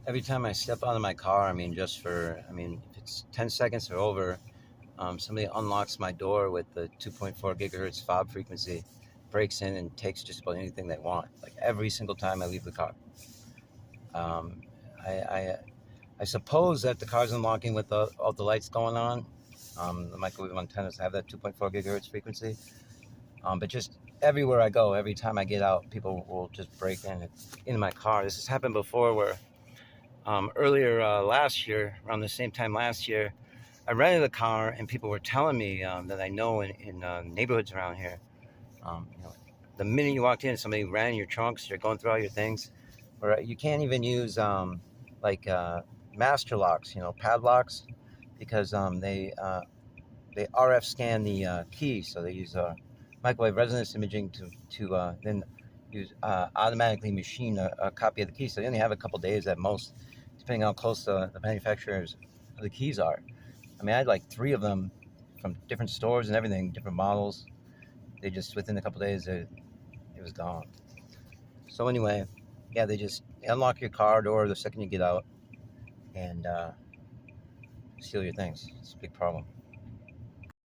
Every time I step out of my car, I mean, if it's 10 seconds or over, somebody unlocks my door with the 2.4 gigahertz fob frequency, breaks in and takes just about anything they want. Like every single time I leave the car. Um, I, I, I suppose that the car's unlocking with all the lights going on. The microwave antennas have that 2.4 gigahertz frequency. But just everywhere I go, every time I get out, people will just break in my car. This has happened before where earlier last year, around the same time last year, I rented a car and people were telling me that I know in neighborhoods around here, you know, the minute you walked in, somebody ran in your trunks, they're going through all your things, or you can't even use like master locks, padlocks, because they RF scan the keys, so they use microwave resonance imaging to then use automatically machine a copy of the key. So they only have a couple days at most, depending on how close the manufacturers of the keys are. I mean, I had like three of them from different stores and everything, different models. They just within a couple days it was gone. So anyway, yeah, they unlock your car door the second you get out and steal your things. It's a big problem.